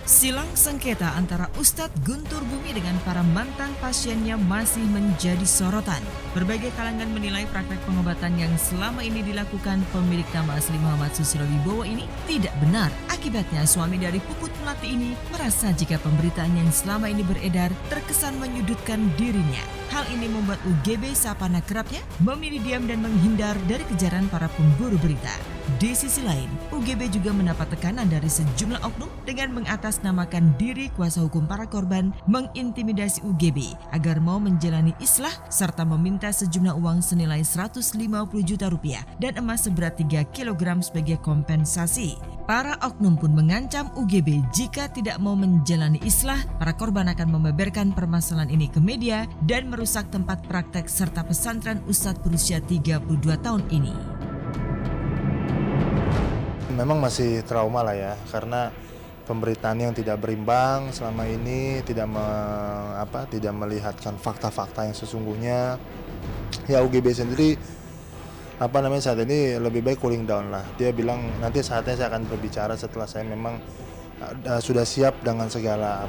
Silang sengketa antara Ustadz Guntur Bumi dengan para mantan pasiennya masih menjadi sorotan. Berbagai kalangan menilai praktek pengobatan yang selama ini dilakukan pemilik nama asli Muhammad Susilo Wibowo ini tidak benar. Akibatnya suami dari puput melati ini merasa jika pemberitaan yang selama ini beredar terkesan menyudutkan dirinya. Hal ini membuat UGB Sapana kerapnya memilih diam dan menghindar dari kejaran para pemburu berita. Di sisi lain, UGB juga mendapat tekanan dari sejumlah oknum dengan mengatasnamakan diri kuasa hukum para korban mengintimidasi UGB agar mau menjalani islah serta meminta sejumlah uang senilai 150 juta rupiah dan emas seberat 3 kg sebagai kompensasi. Para oknum pun mengancam UGB jika tidak mau menjalani islah, para korban akan membeberkan permasalahan ini ke media dan merusak tempat praktek serta pesantren Ustadz berusia 32 tahun ini. Memang masih trauma lah ya, karena pemberitaan yang tidak berimbang selama ini tidak melihatkan fakta-fakta yang sesungguhnya. Ya UGB sendiri saat ini lebih baik cooling down lah. Dia bilang nanti saatnya saya akan berbicara setelah saya memang sudah siap dengan segala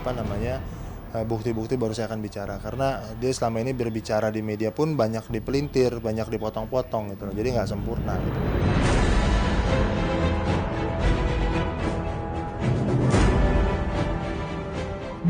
bukti-bukti baru saya akan bicara. Karena dia selama ini berbicara di media pun banyak dipelintir, banyak dipotong-potong gitu loh. Jadi nggak sempurna gitu.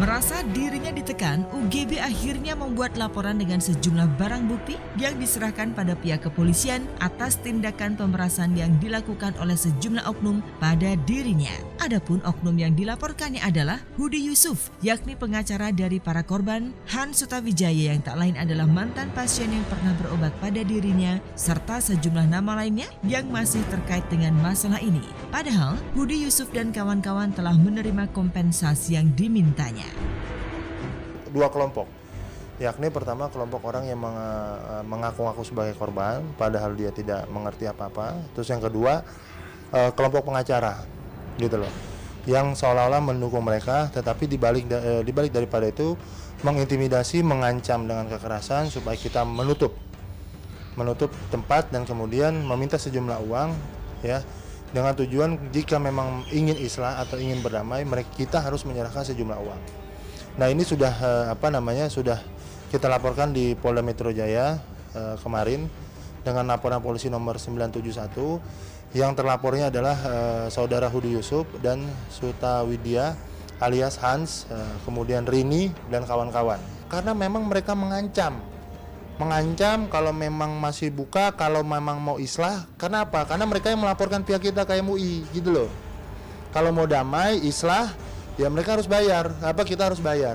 Merasa dirinya ditekan, UGB akhirnya membuat laporan dengan sejumlah barang bukti yang diserahkan pada pihak kepolisian atas tindakan pemerasan yang dilakukan oleh sejumlah oknum pada dirinya. Adapun oknum yang dilaporkannya adalah Hudi Yusuf, yakni pengacara dari para korban, Hans Sutawijaya yang tak lain adalah mantan pasien yang pernah berobat pada dirinya, serta sejumlah nama lainnya yang masih terkait dengan masalah ini. Padahal, Hudi Yusuf dan kawan-kawan telah menerima kompensasi yang dimintanya. Dua kelompok, yakni pertama kelompok orang yang mengaku-ngaku sebagai korban padahal dia tidak mengerti apa-apa. Terus yang kedua kelompok pengacara gitu loh, yang seolah-olah mendukung mereka, tetapi dibalik daripada itu mengintimidasi, mengancam dengan kekerasan supaya kita menutup tempat dan kemudian meminta sejumlah uang ya, dengan tujuan jika memang ingin islah atau ingin berdamai kita harus menyerahkan sejumlah uang. Nah ini sudah sudah kita laporkan di Polda Metro Jaya kemarin dengan laporan polisi nomor 971. Yang terlapornya adalah saudara Hudi Yusuf dan Suta Widya alias Hans, kemudian Rini dan kawan-kawan. Karena memang mereka mengancam kalau memang masih buka, kalau memang mau islah. Kenapa? Karena mereka yang melaporkan pihak kita ke MUI gitu loh. Kalau mau damai, islah, ya mereka harus bayar. Kita harus bayar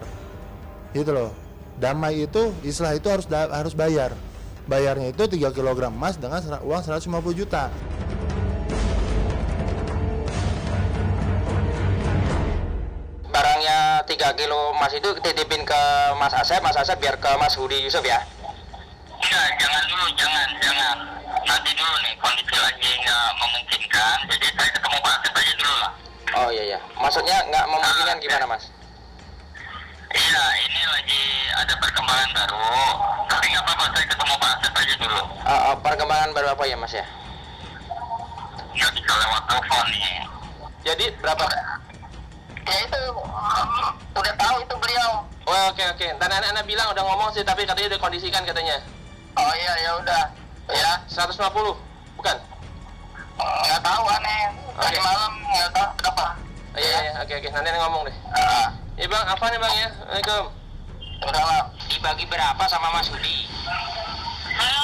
gitu loh. Damai itu, islah itu harus bayar. Bayarnya itu 3 kg emas dengan uang 150 juta. Barangnya 3 kilo emas itu titipin ke Mas Asep biar ke Mas Hudi Yusuf ya? Enggak, jangan dulu, jangan. Nanti dulu nih, kondisi lagi nggak memungkinkan, jadi saya ketemu Pak Asep aja dulu lah. Oh iya. Maksudnya nggak memungkinkan gimana Mas? Iya, ini lagi ada perkembangan baru, tapi nggak apa-apa, saya ketemu Pak Asep aja dulu. Perkembangan baru apa ya Mas ya? Nggak bisa lewat telepon nih. Jadi berapa? Ya itu, udah tahu itu beliau. Oh, oke. Dan anak-anak bilang udah ngomong sih, tapi katanya udah kondisikan katanya. Oh iya, ya udah. Ya, 150, bukan? nggak tahu aneh. Tadi malam nggak tahu apa. Iya, oke. Nanti ngomong deh. Iya Bang, apa nih Bang ya? Assalamualaikum. Udah lah. Dibagi berapa sama Mas Hudi? Saya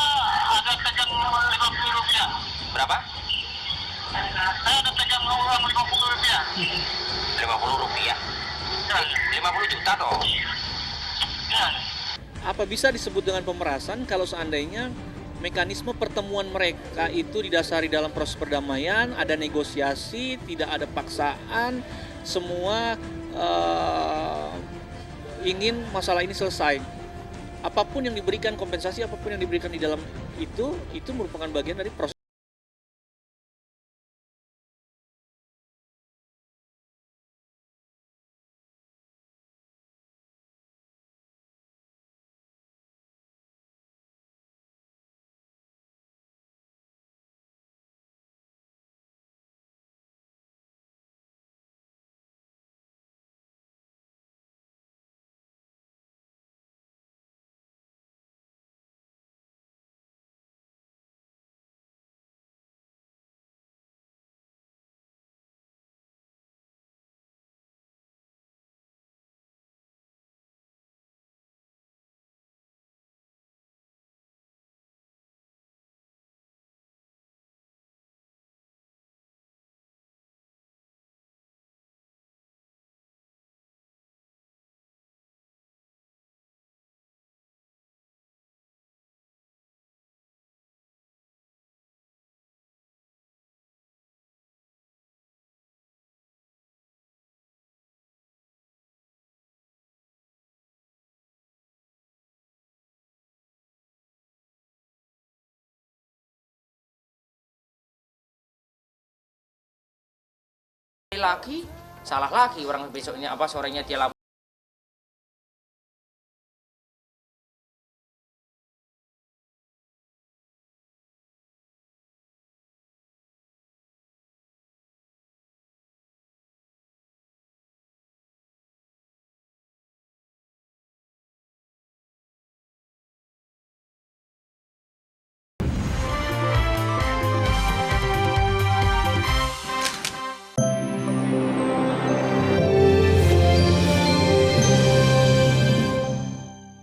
ada pegang Rp50. Berapa? Saya ada pegang uang Rp50. 50 rupiah. 50 juta toh. Ya. Apa bisa disebut dengan pemerasan kalau seandainya mekanisme pertemuan mereka itu didasari dalam proses perdamaian, ada negosiasi, tidak ada paksaan, semua ingin masalah ini selesai. Apapun yang diberikan, kompensasi apapun yang diberikan di dalam itu merupakan bagian dari proses laki, salah laki orang besoknya sorenya dia lapor.